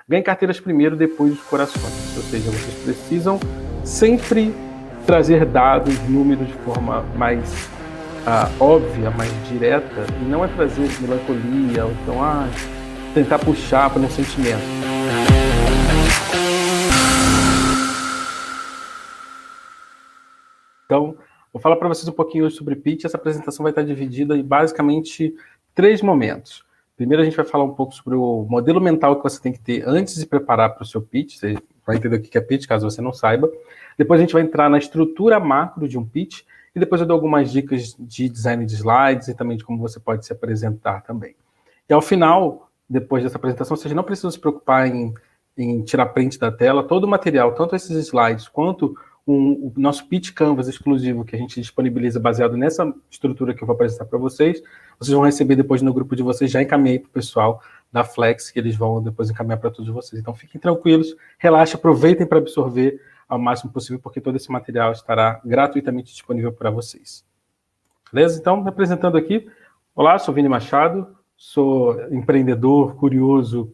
Ganhe carteiras primeiro, depois os corações. Ou seja, vocês precisam sempre trazer dados, números de forma mais óbvia, mais direta, e não é trazer melancolia, ou então tentar puxar para um sentimento. Então, vou falar para vocês um pouquinho hoje sobre pitch. Essa apresentação vai estar dividida em basicamente 3 momentos. Primeiro, a gente vai falar um pouco sobre o modelo mental que você tem que ter antes de preparar para o seu pitch. Você vai entender o que é pitch, caso você não saiba. Depois, a gente vai entrar na estrutura macro de um pitch. E depois, eu dou algumas dicas de design de slides e também de como você pode se apresentar também. E ao final, depois dessa apresentação, vocês não precisam se preocupar em tirar print da tela. Todo o material, tanto esses slides quanto o nosso Pitch Canvas exclusivo que a gente disponibiliza baseado nessa estrutura que eu vou apresentar para vocês, vocês vão receber depois no grupo de vocês, já encaminhei para o pessoal da Flex, que eles vão depois encaminhar para todos vocês. Então fiquem tranquilos, relaxem, aproveitem para absorver ao máximo possível, porque todo esse material estará gratuitamente disponível para vocês. Beleza? Então, me apresentando aqui, olá, sou Vini Machado, sou empreendedor, curioso,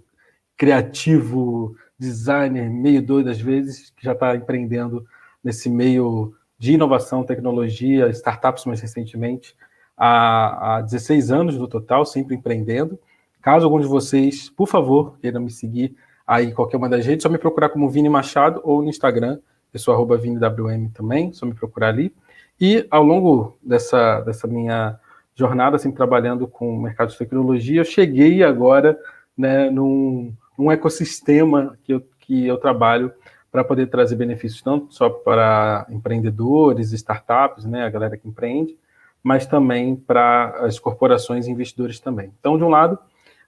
criativo, designer, meio doido às vezes, que já está empreendendo nesse meio de inovação, tecnologia, startups mais recentemente, há 16 anos no total, sempre empreendendo. Caso algum de vocês, por favor, queiram me seguir aí em qualquer uma das redes, só me procurar como Vini Machado ou no Instagram, eu sou @ViniWM também, só me procurar ali. E ao longo dessa minha jornada, sempre trabalhando com o mercado de tecnologia, eu cheguei agora, né, num ecossistema que eu trabalho para poder trazer benefícios não só para empreendedores, startups, né, a galera que empreende, mas também para as corporações e investidores também. Então, de um lado,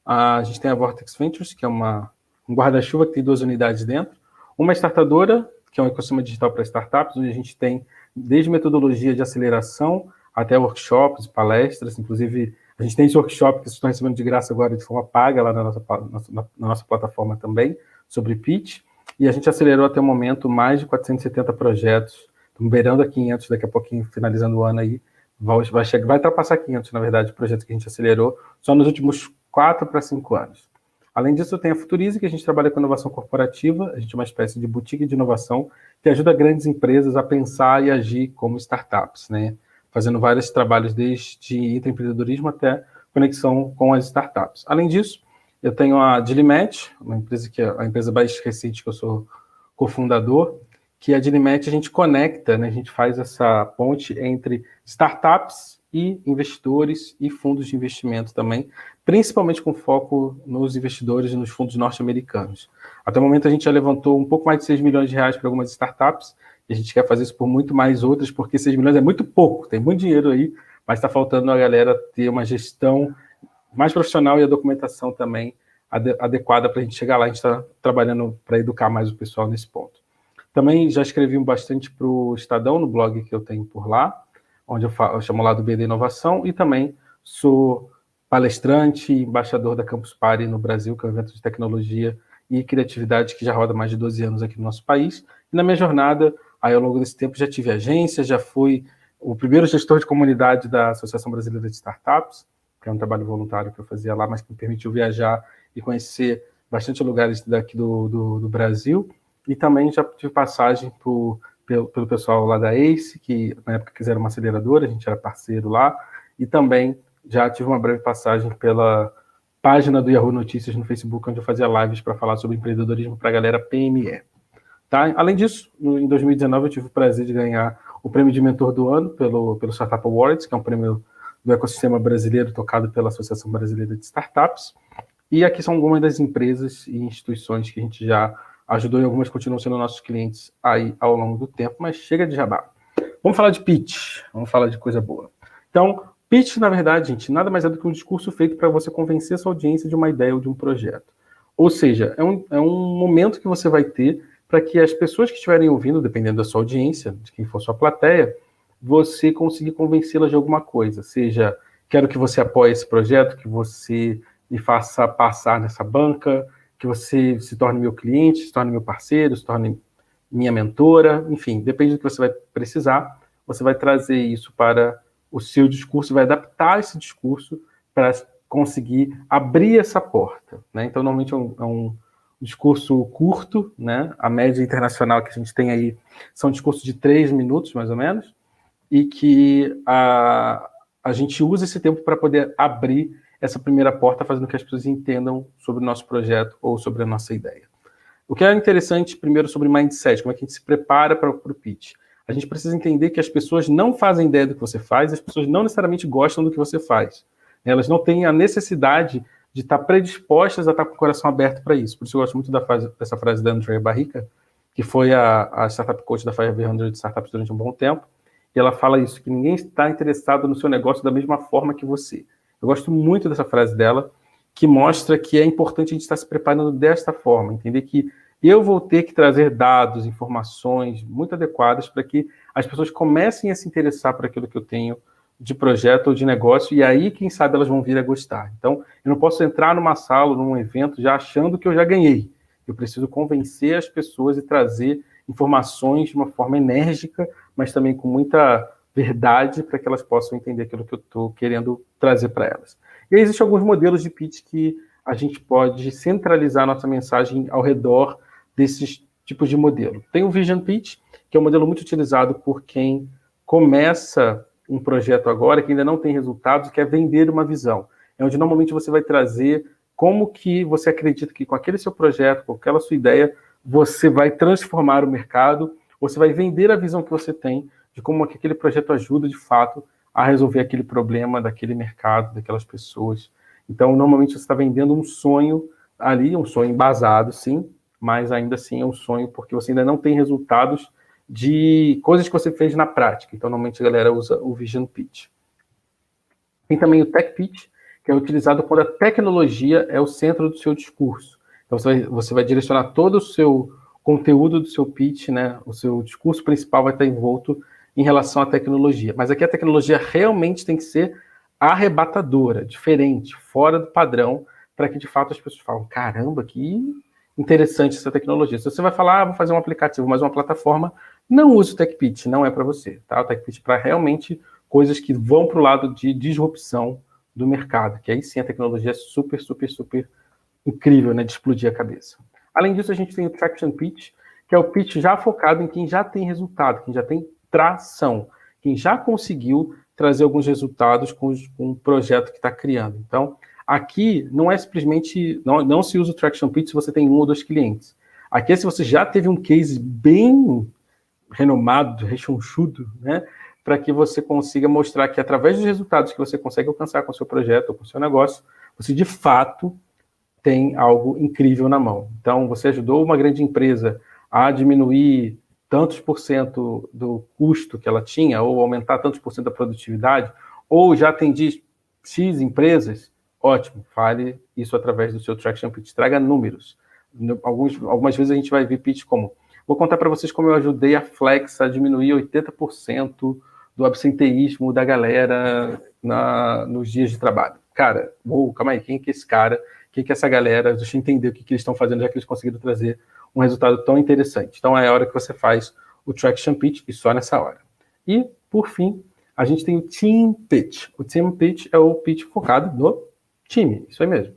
a gente tem a Vortex Ventures, que é um guarda-chuva que tem 2 unidades dentro, uma startadora, que é um ecossistema digital para startups, onde a gente tem desde metodologia de aceleração até workshops, palestras, inclusive a gente tem esse workshop que vocês estão recebendo de graça agora de forma paga lá na nossa plataforma também, sobre pitch, e a gente acelerou até o momento mais de 470 projetos, estamos beirando a 500 daqui a pouquinho, finalizando o ano aí, vai ultrapassar 500, na verdade, projetos que a gente acelerou só nos últimos 4 para 5 anos. Além disso, eu tenho a Futurize, que a gente trabalha com inovação corporativa, a gente é uma espécie de boutique de inovação que ajuda grandes empresas a pensar e agir como startups, né? Fazendo vários trabalhos desde intraempreendedorismo até conexão com as startups. Além disso, eu tenho a Dilimet, uma empresa que é a empresa mais recente que eu sou cofundador, que a Dilimet a gente conecta, né, a gente faz essa ponte entre startups e investidores e fundos de investimento também, principalmente com foco nos investidores e nos fundos norte-americanos. Até o momento a gente já levantou um pouco mais de 6 milhões de reais para algumas startups, e a gente quer fazer isso por muito mais outras, porque 6 milhões é muito pouco, tem muito dinheiro aí, mas está faltando a galera ter uma gestão mais profissional e a documentação também adequada para a gente chegar lá. A gente está trabalhando para educar mais o pessoal nesse ponto. Também já escrevi bastante para o Estadão, no blog que eu tenho por lá, onde eu chamo lá do BD Inovação, e também sou palestrante e embaixador da Campus Party no Brasil, que é um evento de tecnologia e criatividade que já roda mais de 12 anos aqui no nosso país. E na minha jornada, aí, ao longo desse tempo, já tive agência, já fui o primeiro gestor de comunidade da Associação Brasileira de Startups, que é um trabalho voluntário que eu fazia lá, mas que me permitiu viajar e conhecer bastante lugares daqui do Brasil. E também já tive passagem pelo pessoal lá da ACE, que na época quiseram uma aceleradora, a gente era parceiro lá, e também já tive uma breve passagem pela página do Yahoo Notícias no Facebook, onde eu fazia lives para falar sobre empreendedorismo para a galera PME. Tá? Além disso, em 2019 eu tive o prazer de ganhar o prêmio de mentor do ano pelo Startup Awards, que é um prêmio do ecossistema brasileiro tocado pela Associação Brasileira de Startups. E aqui são algumas das empresas e instituições que a gente já ajudou e algumas continuam sendo nossos clientes aí ao longo do tempo, mas chega de jabá. Vamos falar de pitch, vamos falar de coisa boa. Então, pitch, na verdade, gente, nada mais é do que um discurso feito para você convencer a sua audiência de uma ideia ou de um projeto. Ou seja, é um momento que você vai ter para que as pessoas que estiverem ouvindo, dependendo da sua audiência, de quem for sua plateia, você conseguir convencê-las de alguma coisa. Seja, quero que você apoie esse projeto, que você me faça passar nessa banca, que você se torne meu cliente, se torne meu parceiro, se torne minha mentora, enfim, depende do que você vai precisar, você vai trazer isso para o seu discurso, vai adaptar esse discurso para conseguir abrir essa porta, né? Então, normalmente é um discurso curto, né? A média internacional que a gente tem aí são discursos de 3 minutos, mais ou menos, e que a gente usa esse tempo para poder abrir essa primeira porta, fazendo com que as pessoas entendam sobre o nosso projeto ou sobre a nossa ideia. O que é interessante, primeiro, sobre mindset, como é que a gente se prepara para o pitch. A gente precisa entender que as pessoas não fazem ideia do que você faz, as pessoas não necessariamente gostam do que você faz. Elas não têm a necessidade de estar predispostas a estar com o coração aberto para isso. Por isso eu gosto muito dessa frase da Andrea Barrica, que foi a startup coach da 500 Startups durante um bom tempo, e ela fala isso, que ninguém está interessado no seu negócio da mesma forma que você. Eu gosto muito dessa frase dela, que mostra que é importante a gente estar se preparando desta forma, entender que eu vou ter que trazer dados, informações muito adequadas para que as pessoas comecem a se interessar por aquilo que eu tenho de projeto ou de negócio, e aí, quem sabe, elas vão vir a gostar. Então, eu não posso entrar numa sala, num evento, já achando que eu já ganhei. Eu preciso convencer as pessoas e trazer informações de uma forma enérgica, mas também com muita verdade, para que elas possam entender aquilo que eu estou querendo trazer para elas. E aí existem alguns modelos de pitch que a gente pode centralizar nossa mensagem ao redor desses tipos de modelo. Tem o Vision Pitch, que é um modelo muito utilizado por quem começa um projeto agora, que ainda não tem resultados, que é vender uma visão. É onde normalmente você vai trazer como que você acredita que com aquele seu projeto, com aquela sua ideia, você vai transformar o mercado, ou você vai vender a visão que você tem de como aquele projeto ajuda, de fato, a resolver aquele problema daquele mercado, daquelas pessoas. Então, normalmente você está vendendo um sonho ali, um sonho embasado, sim, mas ainda assim é um sonho porque você ainda não tem resultados de coisas que você fez na prática. Então, normalmente a galera usa o Vision Pitch. Tem também o Tech Pitch, que é utilizado quando a tecnologia é o centro do seu discurso. Então, você vai direcionar todo o seu conteúdo do seu pitch, né? O seu discurso principal vai estar envolto em relação à tecnologia. Mas aqui a tecnologia realmente tem que ser arrebatadora, diferente, fora do padrão, para que de fato as pessoas falem, caramba, que interessante essa tecnologia. Se você vai falar, vou fazer um aplicativo, mas uma plataforma, não use o Tech Pitch, não é para você. Tá? O Tech Pitch é para realmente coisas que vão para o lado de disrupção do mercado, que aí sim a tecnologia é super, super, super incrível, né, de explodir a cabeça. Além disso, a gente tem o Traction Pitch, que é o pitch já focado em quem já tem resultado, quem já tem tração, quem já conseguiu trazer alguns resultados com o projeto que está criando. Então, aqui não é simplesmente, não se usa o Traction Pitch se você tem 1 ou 2 clientes. Aqui é se você já teve um case bem renomado, rechonchudo, né, para que você consiga mostrar que através dos resultados que você consegue alcançar com o seu projeto ou com o seu negócio, você de fato tem algo incrível na mão. Então, você ajudou uma grande empresa a diminuir tantos por cento do custo que ela tinha, ou aumentar tantos por cento da produtividade, ou já atendi X empresas, ótimo, fale isso através do seu Traction Pitch, traga números. Algumas vezes a gente vai ver pitch como, vou contar para vocês como eu ajudei a Flex a diminuir 80% do absenteísmo da galera nos dias de trabalho. Cara, calma aí, quem é que é esse cara? Quem que é essa galera? Deixa eu entender o que eles estão fazendo, já que eles conseguiram trazer um resultado tão interessante. Então, é a hora que você faz o Traction Pitch, e só nessa hora. E, por fim, a gente tem o Team Pitch. O Team Pitch é o pitch focado no time, isso aí mesmo.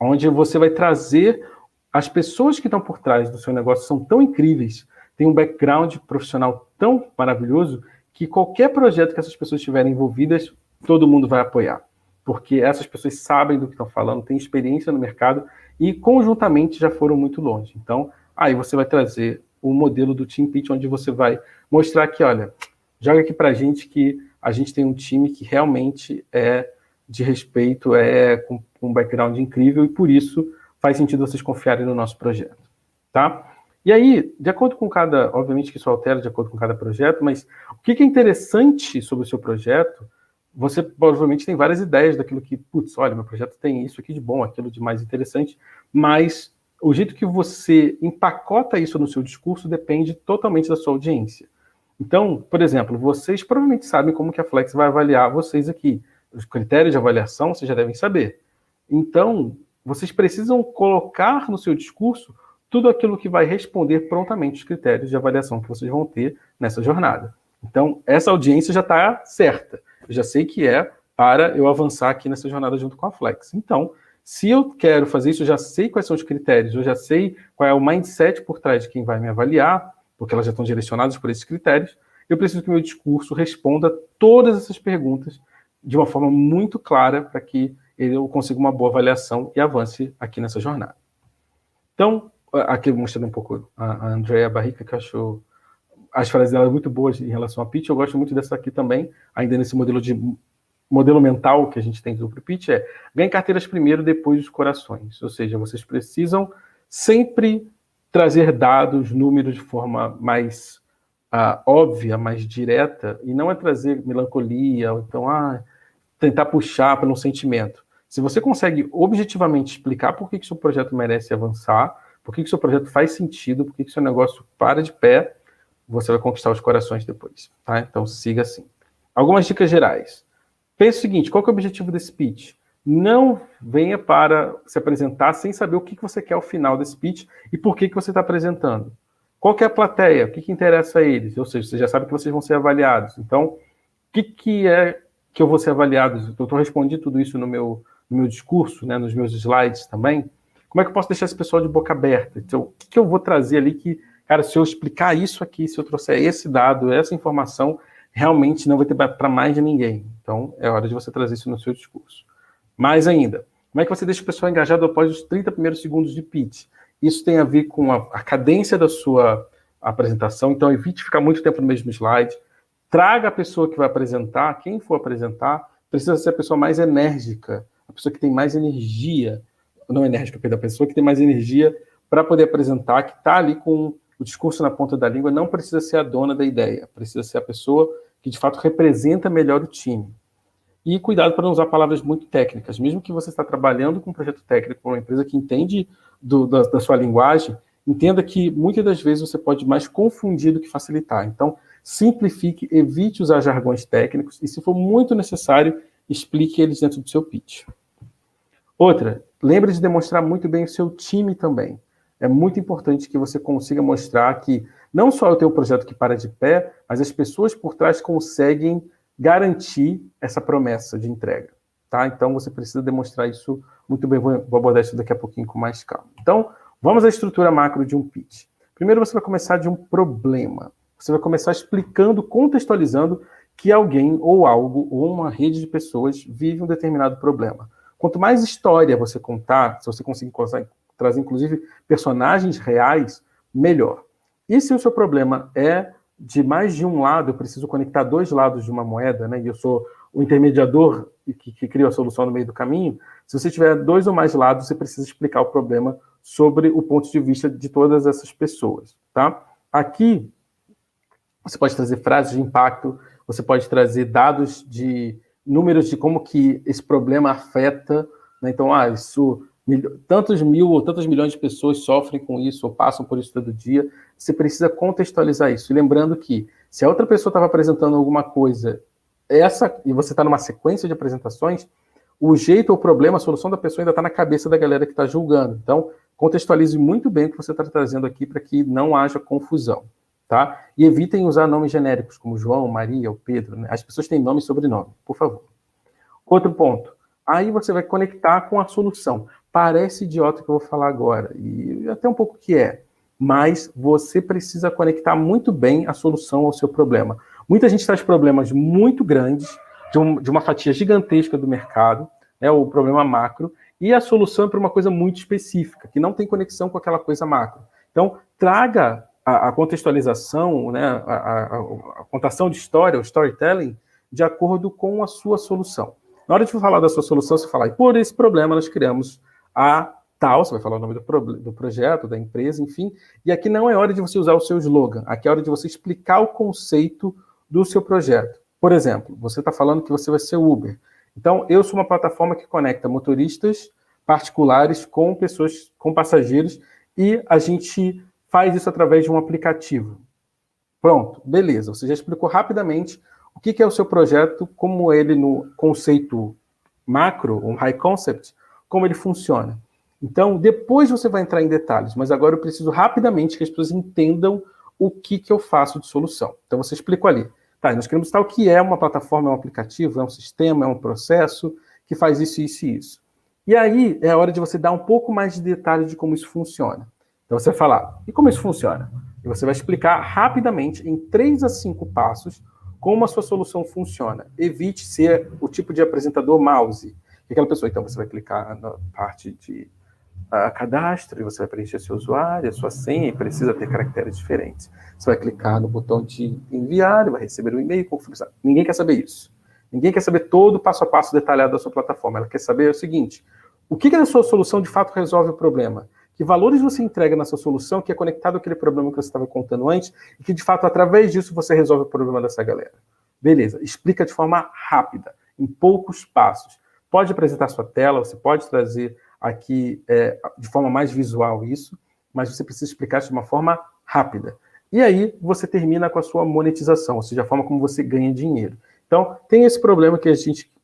Onde você vai trazer as pessoas que estão por trás do seu negócio, são tão incríveis, têm um background profissional tão maravilhoso, que qualquer projeto que essas pessoas estiverem envolvidas, todo mundo vai apoiar. Porque essas pessoas sabem do que estão falando, têm experiência no mercado e conjuntamente já foram muito longe. Então, aí você vai trazer o modelo do Team Pitch, onde você vai mostrar que, olha, joga aqui pra gente que a gente tem um time que realmente é de respeito, é com um background incrível e por isso faz sentido vocês confiarem no nosso projeto, tá? E aí, de acordo com obviamente que isso altera de acordo com cada projeto, mas o que é interessante sobre o seu projeto, você provavelmente tem várias ideias daquilo que, putz, olha, meu projeto tem isso aqui de bom, aquilo de mais interessante, mas o jeito que você empacota isso no seu discurso depende totalmente da sua audiência. Então, por exemplo, vocês provavelmente sabem como que a Flex vai avaliar vocês aqui. Os critérios de avaliação vocês já devem saber. Então, vocês precisam colocar no seu discurso tudo aquilo que vai responder prontamente os critérios de avaliação que vocês vão ter nessa jornada. Então, essa audiência já está certa. Eu já sei que é para eu avançar aqui nessa jornada junto com a Flex. Então, Se eu quero fazer isso, eu já sei quais são os critérios, eu já sei qual é o mindset por trás de quem vai me avaliar, porque elas já estão direcionadas por esses critérios, eu preciso que o meu discurso responda todas essas perguntas de uma forma muito clara para que eu consiga uma boa avaliação e avance aqui nessa jornada. Então, aqui mostrando um pouco a Andrea Barrica, que eu acho as frases dela muito boas em relação a pitch. Eu gosto muito dessa aqui também, ainda nesse modelo mental que a gente tem do pitch, ganhe carteiras primeiro, depois os corações. Ou seja, vocês precisam sempre trazer dados, números de forma mais óbvia, mais direta, e não é trazer melancolia, ou então tentar puxar para um sentimento. Se você consegue objetivamente explicar por que o seu projeto merece avançar, por que o seu projeto faz sentido, por que o seu negócio para de pé, você vai conquistar os corações depois, tá? Então siga assim. Algumas dicas gerais. Pense o seguinte, qual que é o objetivo desse pitch? Não venha para se apresentar sem saber o que você quer ao final desse pitch e por que você está apresentando. Qual que é a plateia? O que interessa a eles? Ou seja, você já sabe que vocês vão ser avaliados. Então, o que é que eu vou ser avaliado? Eu respondi tudo isso no meu discurso, né, nos meus slides também. Como é que eu posso deixar esse pessoal de boca aberta? Então, o que eu vou trazer ali que, cara, se eu explicar isso aqui, se eu trouxer esse dado, essa informação, realmente não vai ter para mais de ninguém. Então, é hora de você trazer isso no seu discurso. Mais ainda, como é que você deixa o pessoal engajado após os 30 primeiros segundos de pitch? Isso tem a ver com a cadência da sua apresentação, então evite ficar muito tempo no mesmo slide. Traga a pessoa que vai apresentar, quem for apresentar, precisa ser a pessoa mais enérgica, a pessoa que tem mais energia, não enérgica, perdão, a pessoa que tem mais energia para poder apresentar, que está ali com o discurso na ponta da língua, não precisa ser a dona da ideia, precisa ser a pessoa que de fato representa melhor o time. E cuidado para não usar palavras muito técnicas, mesmo que você está trabalhando com um projeto técnico, com uma empresa que entende da sua linguagem, entenda que muitas das vezes você pode mais confundir do que facilitar. Então, simplifique, evite usar jargões técnicos e, se for muito necessário, explique eles dentro do seu pitch. Outra, lembre de demonstrar muito bem o seu time também. É muito importante que você consiga mostrar que não só o teu projeto que para de pé, mas as pessoas por trás conseguem garantir essa promessa de entrega. Tá? Então, você precisa demonstrar isso muito bem. Vou abordar isso daqui a pouquinho com mais calma. Então, vamos à estrutura macro de um pitch. Primeiro, você vai começar de um problema. Você vai começar explicando, contextualizando que alguém ou algo ou uma rede de pessoas vive um determinado problema. Quanto mais história você contar, se você conseguir trazer, inclusive, personagens reais, melhor. E se o seu problema é de mais de um lado, eu preciso conectar dois lados de uma moeda, né? E eu sou o intermediador que cria a solução no meio do caminho. Se você tiver dois ou mais lados, você precisa explicar o problema sobre o ponto de vista de todas essas pessoas, tá? Aqui, você pode trazer frases de impacto, você pode trazer dados de números de como que esse problema afeta, né? Então, tantos mil ou tantos milhões de pessoas sofrem com isso ou passam por isso todo dia. Você precisa contextualizar isso. E lembrando que, se a outra pessoa estava apresentando alguma coisa, e você está numa sequência de apresentações, o jeito, o problema, a solução da pessoa ainda está na cabeça da galera que está julgando. Então, contextualize muito bem o que você está trazendo aqui para que não haja confusão. Tá? E evitem usar nomes genéricos, como João, Maria ou Pedro. Né? As pessoas têm nome e sobrenome, por favor. Outro ponto. Aí você vai conectar com a solução. Parece idiota o que eu vou falar agora, e até um pouco que é, mas você precisa conectar muito bem a solução ao seu problema. Muita gente traz problemas muito grandes, de uma fatia gigantesca do mercado, né, o problema macro, e a solução é para uma coisa muito específica, que não tem conexão com aquela coisa macro. Então, traga a contextualização, né, a contação de história, o storytelling, de acordo com a sua solução. Na hora de falar da sua solução, você fala, por esse problema nós criamos a tal, você vai falar o nome do projeto, da empresa, enfim, e aqui não é hora de você usar o seu slogan, aqui é hora de você explicar o conceito do seu projeto. Por exemplo, você está falando que você vai ser Uber. Então, eu sou uma plataforma que conecta motoristas particulares com pessoas, com passageiros, e a gente faz isso através de um aplicativo. Pronto, beleza. Você já explicou rapidamente o que é o seu projeto, como ele no conceito macro, um high concept, como ele funciona. Então, depois você vai entrar em detalhes, mas agora eu preciso rapidamente que as pessoas entendam o que eu faço de solução. Então, você explicou ali. Tá, nós queremos tal que é uma plataforma, é um aplicativo, é um sistema, é um processo que faz isso, isso e isso. E aí é a hora de você dar um pouco mais de detalhe de como isso funciona. Então você vai falar, e como isso funciona? E você vai explicar rapidamente, em 3 a 5 passos, como a sua solução funciona. Evite ser o tipo de apresentador mouse. Aquela pessoa, então você vai clicar na parte de cadastro, e você vai preencher seu usuário, a sua senha, e precisa ter caracteres diferentes. Você vai clicar no botão de enviar, vai receber um e-mail, configuração. Ninguém quer saber isso. Ninguém quer saber todo o passo a passo detalhado da sua plataforma. Ela quer saber o seguinte, o que da sua solução de fato resolve o problema? Que valores você entrega na sua solução que é conectado àquele problema que você estava contando antes e que, de fato, através disso, você resolve o problema dessa galera. Beleza, explica de forma rápida, em poucos passos. Pode apresentar sua tela, você pode trazer aqui de forma mais visual isso, mas você precisa explicar de uma forma rápida. E aí você termina com a sua monetização, ou seja, a forma como você ganha dinheiro. Então, tem esse problema que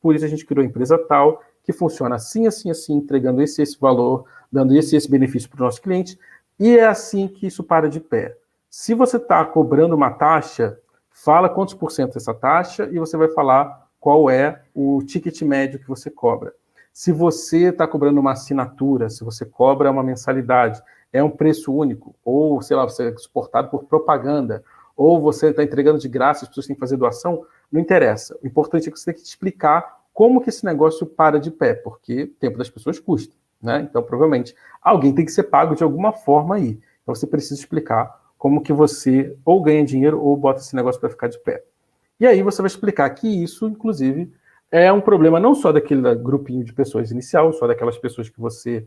por isso a gente criou a empresa tal, que funciona assim, assim, assim, entregando esse valor, dando esse benefício para o nosso cliente, e é assim que isso para de pé. Se você está cobrando uma taxa, fala quantos por cento dessa taxa e você vai falar qual é o ticket médio que você cobra. Se você está cobrando uma assinatura, se você cobra uma mensalidade, é um preço único, ou, sei lá, você é suportado por propaganda, ou você está entregando de graça, as pessoas têm que fazer doação, não interessa. O importante é que você tem que explicar como que esse negócio para de pé, porque o tempo das pessoas custa, né? Então, provavelmente, alguém tem que ser pago de alguma forma aí. Então, você precisa explicar como que você ou ganha dinheiro ou bota esse negócio para ficar de pé. E aí você vai explicar que isso, inclusive, é um problema não só daquele grupinho de pessoas inicial, só daquelas pessoas que você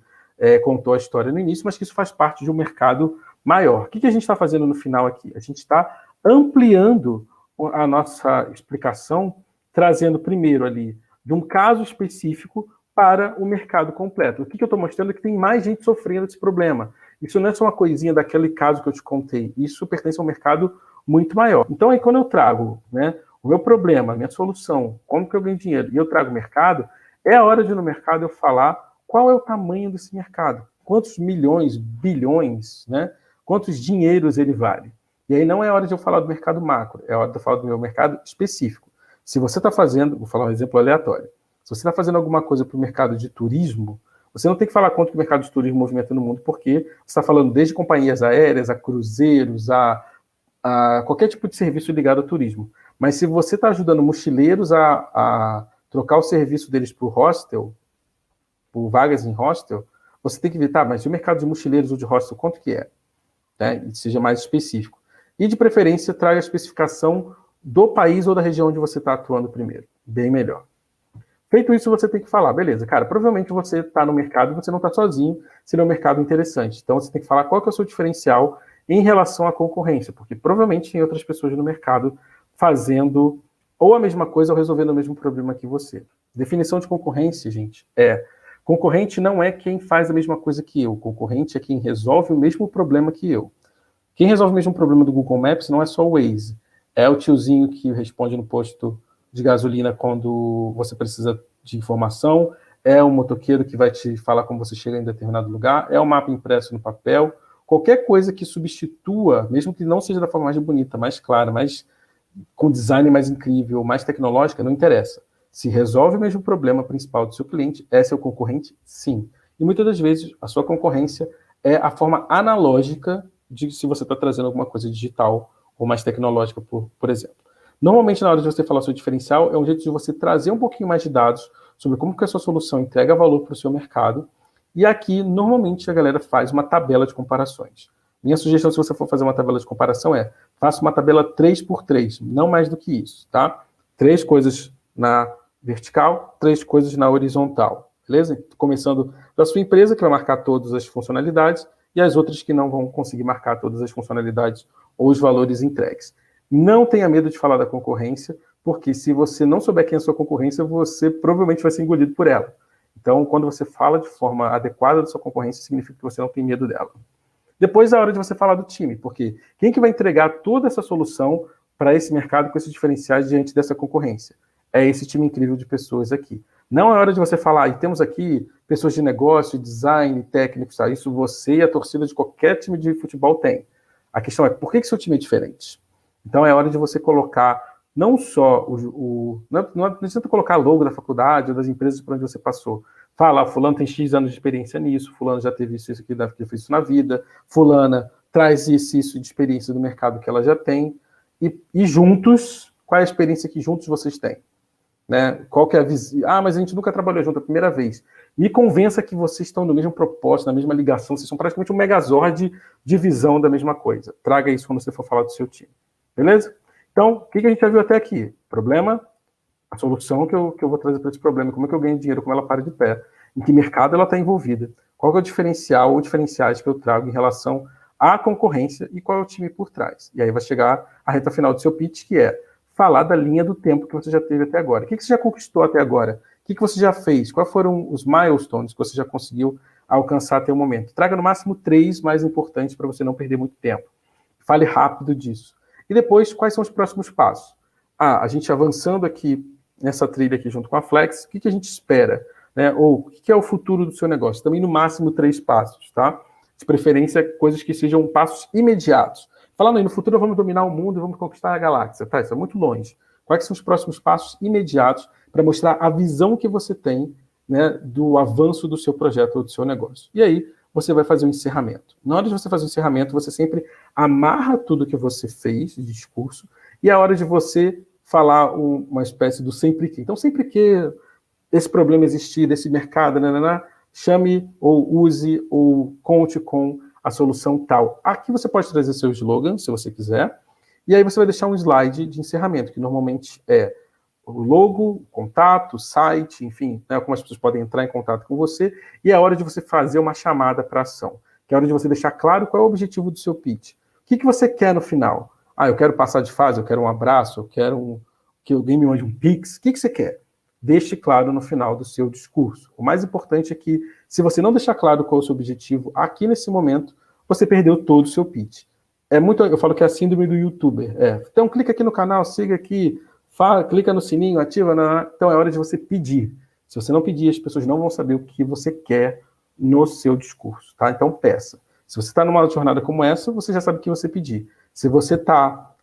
contou a história no início, mas que isso faz parte de um mercado maior. O que a gente está fazendo no final aqui? A gente está ampliando a nossa explicação, trazendo primeiro ali de um caso específico para o mercado completo. O que eu estou mostrando é que tem mais gente sofrendo desse problema. Isso não é só uma coisinha daquele caso que eu te contei. Isso pertence a um mercado muito maior. Então, aí quando eu trago, né, o meu problema, a minha solução, como que eu ganho dinheiro, e eu trago o mercado, é a hora de no mercado eu falar qual é o tamanho desse mercado, quantos milhões, bilhões, né, quantos dinheiros ele vale. E aí não é hora de eu falar do mercado macro, é hora de eu falar do meu mercado específico. Se você está fazendo, vou falar um exemplo aleatório, se você está fazendo alguma coisa para o mercado de turismo, você não tem que falar quanto que o mercado de turismo movimenta no mundo, porque você está falando desde companhias aéreas, a cruzeiros, a qualquer tipo de serviço ligado ao turismo. Mas se você está ajudando mochileiros a trocar o serviço deles por hostel, por vagas em hostel, você tem que ver, tá, mas e o mercado de mochileiros ou de hostel, quanto que é? Né? E seja mais específico. E, de preferência, traga a especificação do país ou da região onde você está atuando primeiro. Bem melhor. Feito isso, você tem que falar, beleza, cara, provavelmente você está no mercado e você não está sozinho, seria um mercado interessante. Então, você tem que falar qual que é o seu diferencial em relação à concorrência, porque provavelmente tem outras pessoas no mercado fazendo ou a mesma coisa ou resolvendo o mesmo problema que você. Definição de concorrência, gente, concorrente não é quem faz a mesma coisa que eu, concorrente é quem resolve o mesmo problema que eu. Quem resolve o mesmo problema do Google Maps não é só o Waze, é o tiozinho que responde no posto de gasolina quando você precisa de informação, é o motoqueiro que vai te falar como você chega em determinado lugar, é o mapa impresso no papel, qualquer coisa que substitua, mesmo que não seja da forma mais bonita, mais clara, mais com design mais incrível, mais tecnológica, não interessa. Se resolve o mesmo problema principal do seu cliente, é seu concorrente? Sim. E muitas das vezes a sua concorrência é a forma analógica de se você está trazendo alguma coisa digital ou mais tecnológica, por exemplo. Normalmente, na hora de você falar seu diferencial, é um jeito de você trazer um pouquinho mais de dados sobre como que a sua solução entrega valor para o seu mercado. E aqui, normalmente, a galera faz uma tabela de comparações. Minha sugestão, se você for fazer uma tabela de comparação, faça uma tabela 3x3, não mais do que isso, tá? 3 coisas na vertical, 3 coisas na horizontal, beleza? Começando da sua empresa, que vai marcar todas as funcionalidades, e as outras que não vão conseguir marcar todas as funcionalidades ou os valores entregues. Não tenha medo de falar da concorrência, porque se você não souber quem é a sua concorrência, você provavelmente vai ser engolido por ela. Então, quando você fala de forma adequada da sua concorrência, significa que você não tem medo dela. Depois é a hora de você falar do time, porque quem que vai entregar toda essa solução para esse mercado com esses diferenciais diante dessa concorrência? É esse time incrível de pessoas aqui. Não é hora de você falar, e temos aqui pessoas de negócio, design, técnicos, tá? Isso você e a torcida de qualquer time de futebol tem. A questão é, por que seu time é diferente? Então é hora de você colocar não só não adianta colocar logo da faculdade ou das empresas por onde você passou. Fala, fulano tem X anos de experiência nisso, fulano já teve isso aqui, já fez isso na vida, fulana traz isso de experiência do mercado que ela já tem, e juntos, qual é a experiência que juntos vocês têm? Né? Qual que é a visão? Ah, mas a gente nunca trabalhou junto a primeira vez. Me convença que vocês estão no mesmo propósito, na mesma ligação, vocês são praticamente um megazord de visão da mesma coisa. Traga isso quando você for falar do seu time. Beleza? Então, o que a gente já viu até aqui? Problema, a solução que eu vou trazer para esse problema, como é que eu ganho dinheiro, como ela para de pé, em que mercado ela está envolvida, qual que é o diferencial ou diferenciais que eu trago em relação à concorrência e qual é o time por trás. E aí vai chegar a reta final do seu pitch, que é falar da linha do tempo que você já teve até agora. O que você já conquistou até agora? O que você já fez? Quais foram os milestones que você já conseguiu alcançar até o momento? Traga no máximo 3 mais importantes para você não perder muito tempo. Fale rápido disso. E depois, quais são os próximos passos? A gente avançando aqui nessa trilha aqui junto com a Flex, o que a gente espera? Né? Ou o que é o futuro do seu negócio? Também no máximo 3 passos, tá? De preferência, coisas que sejam passos imediatos. Falando aí, no futuro vamos dominar o mundo e vamos conquistar a galáxia, tá? Isso é muito longe. Quais são os próximos passos imediatos para mostrar a visão que você tem, né, do avanço do seu projeto ou do seu negócio? E aí, você vai fazer um encerramento. Na hora de você fazer o encerramento, você sempre amarra tudo que você fez de discurso e é a hora de você falar uma espécie do sempre que. Então, sempre que esse problema existir, desse mercado, chame ou use ou conte com a solução tal. Aqui você pode trazer seu slogan, se você quiser, e aí você vai deixar um slide de encerramento, que normalmente é o logo, contato, site, enfim, né, como as pessoas podem entrar em contato com você, e é a hora de você fazer uma chamada para ação, que é a hora de você deixar claro qual é o objetivo do seu pitch. O que você quer no final? Ah, eu quero passar de fase, eu quero um abraço, eu quero que alguém me mande um pix. O que você quer? Deixe claro no final do seu discurso. O mais importante é que, se você não deixar claro qual é o seu objetivo aqui nesse momento, você perdeu todo o seu pitch. Eu falo que é a síndrome do youtuber. Então, clica aqui no canal, siga aqui, clica no sininho, ativa. Então, é hora de você pedir. Se você não pedir, as pessoas não vão saber o que você quer no seu discurso, tá? Então, peça. Se você está numa jornada como essa, você já sabe o que você pedir. Se você está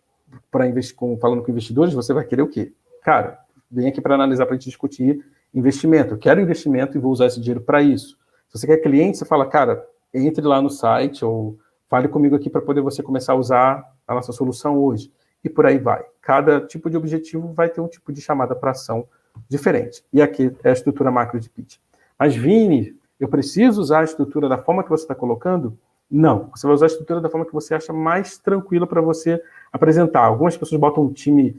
falando com investidores, você vai querer o quê? Cara, vem aqui para analisar, para a gente discutir investimento. Eu quero investimento e vou usar esse dinheiro para isso. Se você quer cliente, você fala, cara, entre lá no site ou fale comigo aqui para poder você começar a usar a nossa solução hoje. E por aí vai. Cada tipo de objetivo vai ter um tipo de chamada para ação diferente. E aqui é a estrutura macro de pitch. Mas, Vini, eu preciso usar a estrutura da forma que você está colocando? Não. Você vai usar a estrutura da forma que você acha mais tranquila para você apresentar. Algumas pessoas botam um time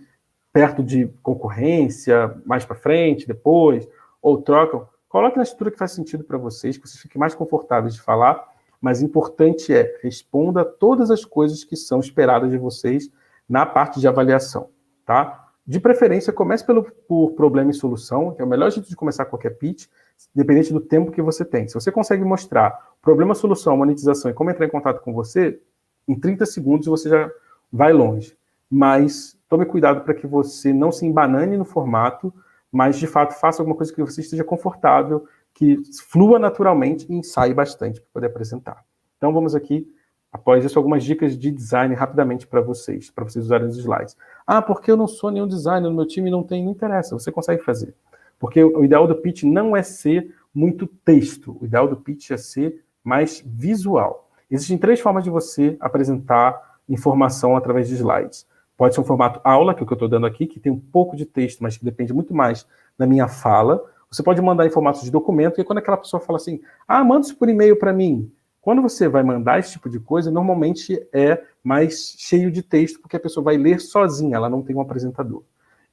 perto de concorrência, mais para frente, depois, ou trocam. Coloque na estrutura que faz sentido para vocês, que vocês fiquem mais confortáveis de falar, mas o importante é responda todas as coisas que são esperadas de vocês na parte de avaliação, tá? De preferência, comece por problema e solução, que é o melhor jeito de começar qualquer pitch, independente do tempo que você tem. Se você consegue mostrar problema, solução, monetização e como entrar em contato com você, em 30 segundos você já vai longe. Mas tome cuidado para que você não se embanane no formato, mas, de fato, faça alguma coisa que você esteja confortável, que flua naturalmente e ensaie bastante para poder apresentar. Então, vamos aqui, após isso, algumas dicas de design rapidamente para vocês usarem os slides. Ah, porque eu não sou nenhum designer, no meu time não interessa, você consegue fazer. Porque o ideal do pitch não é ser muito texto, o ideal do pitch é ser mais visual. Existem 3 formas de você apresentar informação através de slides. Pode ser um formato aula, que é o que eu estou dando aqui, que tem um pouco de texto, mas que depende muito mais da minha fala. Você pode mandar em formato de documento, e quando aquela pessoa fala assim, manda isso por e-mail para mim. Quando você vai mandar esse tipo de coisa, normalmente é mais cheio de texto, porque a pessoa vai ler sozinha, ela não tem um apresentador.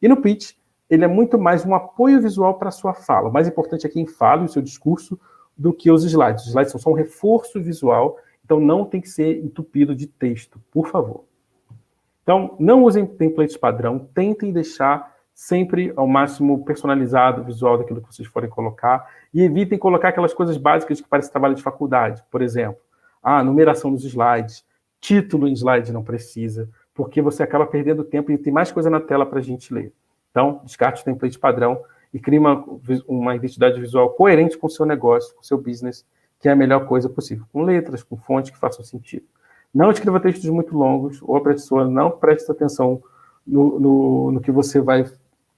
E no pitch, ele é muito mais um apoio visual para a sua fala. O mais importante é quem fala o seu discurso do que os slides. Os slides são só um reforço visual, então não tem que ser entupido de texto, por favor. Então, não usem templates padrão, tentem deixar sempre ao máximo personalizado o visual daquilo que vocês forem colocar e evitem colocar aquelas coisas básicas que parecem trabalho de faculdade. Por exemplo, numeração dos slides, título em slide não precisa, porque você acaba perdendo tempo e tem mais coisa na tela para a gente ler. Então, descarte o template padrão e crie uma identidade visual coerente com o seu negócio, com o seu business, que é a melhor coisa possível, com letras, com fontes que façam sentido. Não escreva textos muito longos, ou a pessoa não presta atenção no que você vai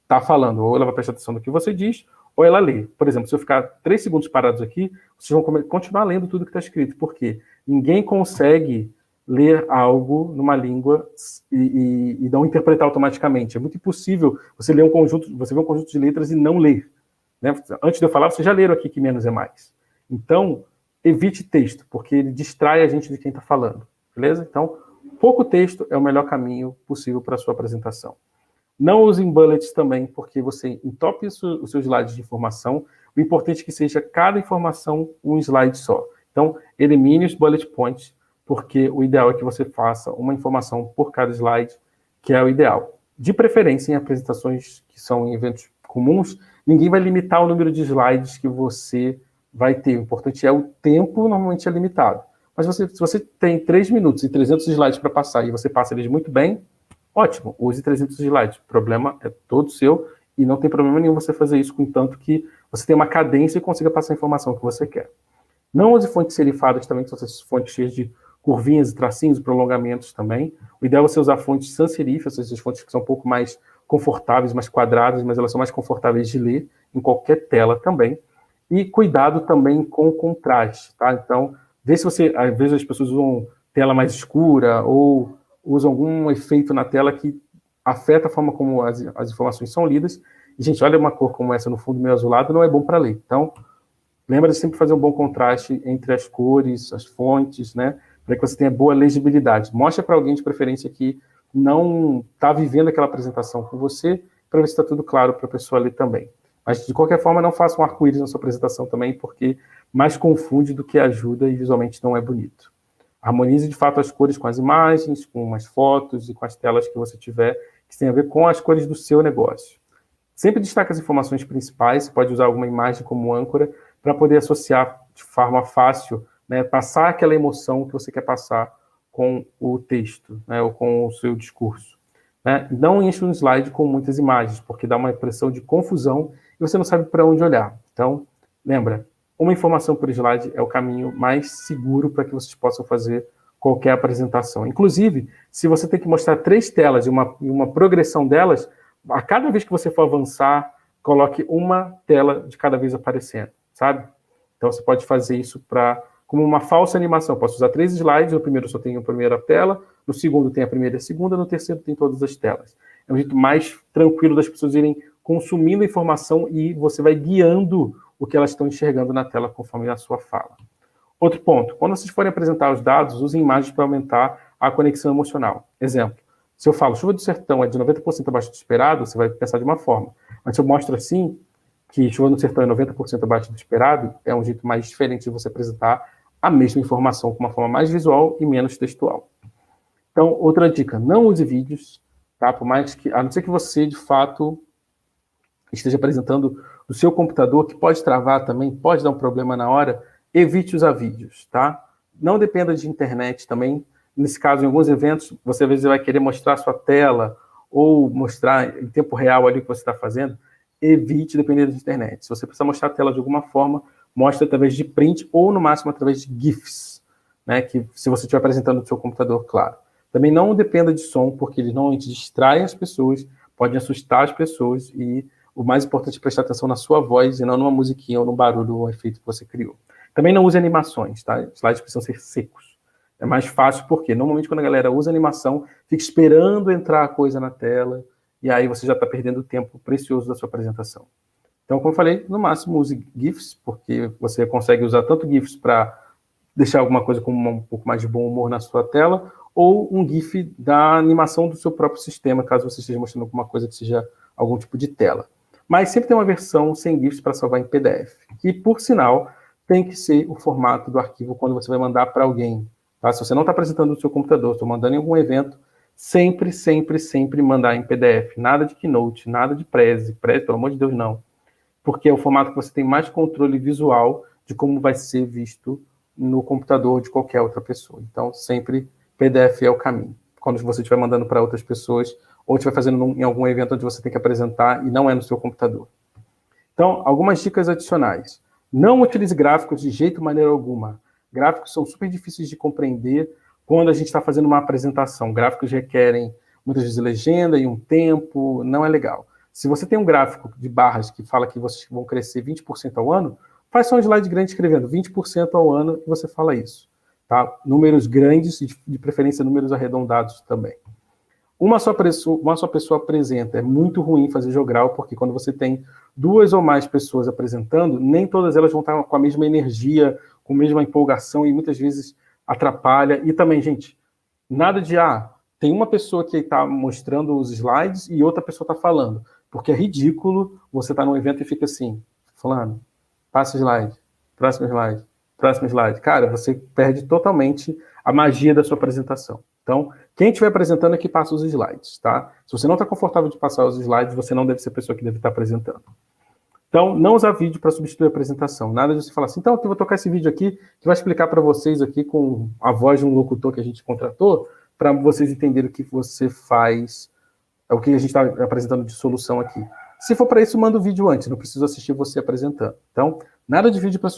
estar falando. Ou ela vai prestar atenção no que você diz, ou ela lê. Por exemplo, se eu ficar 3 segundos parados aqui, vocês vão continuar lendo tudo que está escrito. Por quê? Ninguém consegue ler algo numa língua e não interpretar automaticamente. É muito impossível você ler você ver um conjunto de letras e não ler. Né? Antes de eu falar, vocês já leram aqui que menos é mais. Então, evite texto, porque ele distrai a gente de quem está falando. Beleza? Então, pouco texto é o melhor caminho possível para a sua apresentação. Não use bullets também, porque você entope os seus slides de informação. O importante é que seja cada informação um slide só. Então, elimine os bullet points, porque o ideal é que você faça uma informação por cada slide, que é o ideal. De preferência, em apresentações que são em eventos comuns, ninguém vai limitar o número de slides que você vai ter. O importante é o tempo, normalmente é limitado. Mas se você tem 3 minutos e 300 slides para passar e você passa eles muito bem, ótimo, use 300 slides. O problema é todo seu e não tem problema nenhum você fazer isso, contanto que você tenha uma cadência e consiga passar a informação que você quer. Não use fontes serifadas também, que são essas fontes cheias de curvinhas e tracinhos, prolongamentos também. O ideal é você usar fontes sans serif, essas fontes que são um pouco mais confortáveis, mais quadradas, mas elas são mais confortáveis de ler em qualquer tela também. E cuidado também com o contraste, tá? Então, vê se você, às vezes as pessoas usam tela mais escura ou usam algum efeito na tela que afeta a forma como as informações são lidas. E, gente, olha uma cor como essa no fundo meio azulado, não é bom para ler. Então, lembra de sempre fazer um bom contraste entre as cores, as fontes, né? Para que você tenha boa legibilidade. Mostra para alguém de preferência que não está vivendo aquela apresentação com você, para ver se está tudo claro para a pessoa ler também. Mas, de qualquer forma, não faça um arco-íris na sua apresentação também, porque mais confunde do que ajuda e visualmente não é bonito. Harmonize, de fato, as cores com as imagens, com as fotos e com as telas que você tiver, que tem a ver com as cores do seu negócio. Sempre destaque as informações principais, você pode usar alguma imagem como âncora, para poder associar de forma fácil, né, passar aquela emoção que você quer passar com o texto, né, ou com o seu discurso. Né? Não enche um slide com muitas imagens, porque dá uma impressão de confusão e você não sabe para onde olhar. Então, lembra, uma informação por slide é o caminho mais seguro para que vocês possam fazer qualquer apresentação. Inclusive, se você tem que mostrar 3 telas e uma progressão delas, a cada vez que você for avançar, coloque uma tela de cada vez aparecendo, sabe? Então, você pode fazer isso como uma falsa animação. Posso usar 3 slides, no primeiro só tem a primeira tela, no segundo tem a primeira e a segunda, no terceiro tem todas as telas. É um jeito mais tranquilo das pessoas irem consumindo a informação e você vai guiando o que elas estão enxergando na tela conforme a sua fala. Outro ponto, quando vocês forem apresentar os dados, usem imagens para aumentar a conexão emocional. Exemplo, se eu falo chuva do sertão é de 90% abaixo do esperado, você vai pensar de uma forma. Mas se eu mostro assim, que chuva no sertão é 90% abaixo do esperado, é um jeito mais diferente de você apresentar a mesma informação com uma forma mais visual e menos textual. Então, outra dica, não use vídeos, tá? Por mais que, a não ser que você, de fato, esteja apresentando o seu computador, que pode travar também, pode dar um problema na hora, evite usar vídeos, tá? Não dependa de internet também. Nesse caso, em alguns eventos, você às vezes vai querer mostrar a sua tela ou mostrar em tempo real ali o que você está fazendo. Evite depender da internet. Se você precisar mostrar a tela de alguma forma, mostre através de print ou, no máximo, através de GIFs, né? Que se você estiver apresentando no seu computador, claro. Também não dependa de som, porque ele normalmente distrai as pessoas, pode assustar as pessoas e o mais importante é prestar atenção na sua voz e não numa musiquinha ou no barulho ou efeito que você criou. Também não use animações, tá? Slides precisam ser secos. É mais fácil porque, normalmente, quando a galera usa animação, fica esperando entrar a coisa na tela e aí você já está perdendo o tempo precioso da sua apresentação. Então, como eu falei, no máximo use GIFs, porque você consegue usar tanto GIFs para deixar alguma coisa com um pouco mais de bom humor na sua tela, ou um GIF da animação do seu próprio sistema, caso você esteja mostrando alguma coisa que seja algum tipo de tela. Mas sempre tem uma versão sem GIFs para salvar em PDF. E, por sinal, tem que ser o formato do arquivo quando você vai mandar para alguém. Tá? Se você não está apresentando no seu computador, estou mandando em algum evento, sempre, sempre, sempre mandar em PDF. Nada de Keynote, nada de Prezi, pelo amor de Deus, não. Porque é o formato que você tem mais controle visual de como vai ser visto no computador de qualquer outra pessoa. Então, sempre PDF é o caminho. Quando você estiver mandando para outras pessoas, ou estiver fazendo em algum evento onde você tem que apresentar e não é no seu computador. Então, algumas dicas adicionais. Não utilize gráficos de jeito, maneira alguma. Gráficos são super difíceis de compreender quando a gente está fazendo uma apresentação. Gráficos requerem muitas vezes legenda e um tempo, não é legal. Se você tem um gráfico de barras que fala que vocês vão crescer 20% ao ano, faz só um slide grande escrevendo 20% ao ano e você fala isso. Tá? Números grandes, de preferência números arredondados também. Uma só pessoa apresenta. É muito ruim fazer jogral, porque quando você tem 2 ou mais pessoas apresentando, nem todas elas vão estar com a mesma energia, com a mesma empolgação, e muitas vezes atrapalha. E também, gente, nada de, tem uma pessoa que está mostrando os slides e outra pessoa está falando. Porque é ridículo você estar num evento e fica assim, falando, passa o slide, próximo slide, próximo slide. Cara, você perde totalmente a magia da sua apresentação. Então, quem estiver apresentando é que passa os slides, tá? Se você não está confortável de passar os slides, você não deve ser a pessoa que deve estar apresentando. Então, não usar vídeo para substituir a apresentação. Nada de você falar assim, então, eu vou tocar esse vídeo aqui, que vai explicar para vocês aqui com a voz de um locutor que a gente contratou, para vocês entenderem o que você faz, o que a gente está apresentando de solução aqui. Se for para isso, manda o vídeo antes, não preciso assistir você apresentando. Então, nada de vídeo para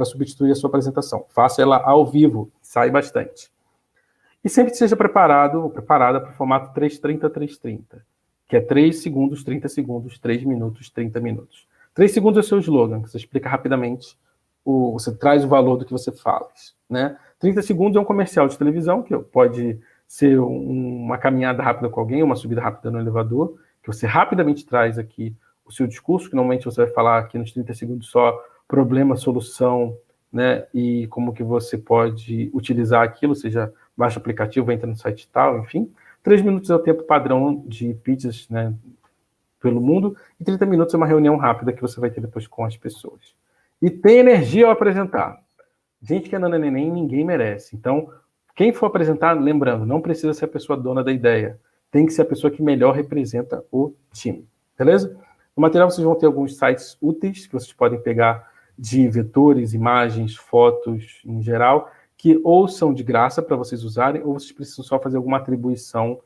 substituir a sua apresentação. Faça ela ao vivo, sai bastante. E sempre seja preparado ou preparada para o formato 3:30, que é 3 segundos, 30 segundos, 3 minutos, 30 minutos. 3 segundos é o seu slogan, que você explica rapidamente, você traz o valor do que você fala. Né? 30 segundos é um comercial de televisão, que pode ser uma caminhada rápida com alguém, uma subida rápida no elevador, que você rapidamente traz aqui o seu discurso, que normalmente você vai falar aqui nos 30 segundos só problema, solução, né? E como que você pode utilizar aquilo, seja baixa o aplicativo, entra no site e tal, enfim. 3 minutos é o tempo padrão de pitches, né, pelo mundo, e 30 minutos é uma reunião rápida que você vai ter depois com as pessoas. E tem energia ao apresentar. Gente que é nananeném, ninguém merece. Então, quem for apresentar, lembrando, não precisa ser a pessoa dona da ideia. Tem que ser a pessoa que melhor representa o time. Beleza? No material vocês vão ter alguns sites úteis que vocês podem pegar de vetores, imagens, fotos em geral, que ou são de graça para vocês usarem, ou vocês precisam só fazer alguma atribuição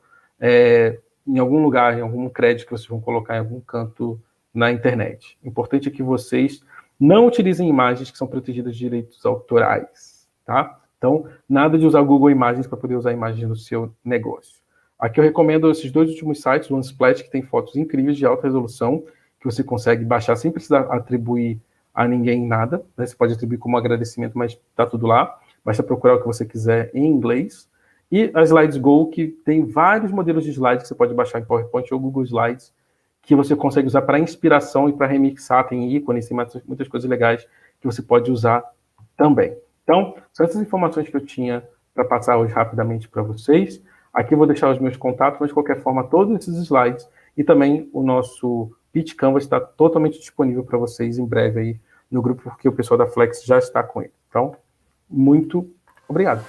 em algum lugar, em algum crédito que vocês vão colocar em algum canto na internet. O importante é que vocês não utilizem imagens que são protegidas de direitos autorais, tá? Então, nada de usar o Google Imagens para poder usar imagens no seu negócio. Aqui eu recomendo esses 2 últimos sites, o Unsplash, que tem fotos incríveis de alta resolução, que você consegue baixar sem precisar atribuir a ninguém nada, né? Você pode atribuir como agradecimento, mas está tudo lá. Basta procurar o que você quiser em inglês. E a Slides Go, que tem vários modelos de slides que você pode baixar em PowerPoint ou Google Slides, que você consegue usar para inspiração e para remixar, tem ícones, tem muitas coisas legais que você pode usar também. Então, são essas informações que eu tinha para passar hoje rapidamente para vocês. Aqui eu vou deixar os meus contatos, mas de qualquer forma, todos esses slides e também o nosso Pitch Canvas está totalmente disponível para vocês em breve aí no grupo, porque o pessoal da Flex já está com ele. Então, muito obrigado.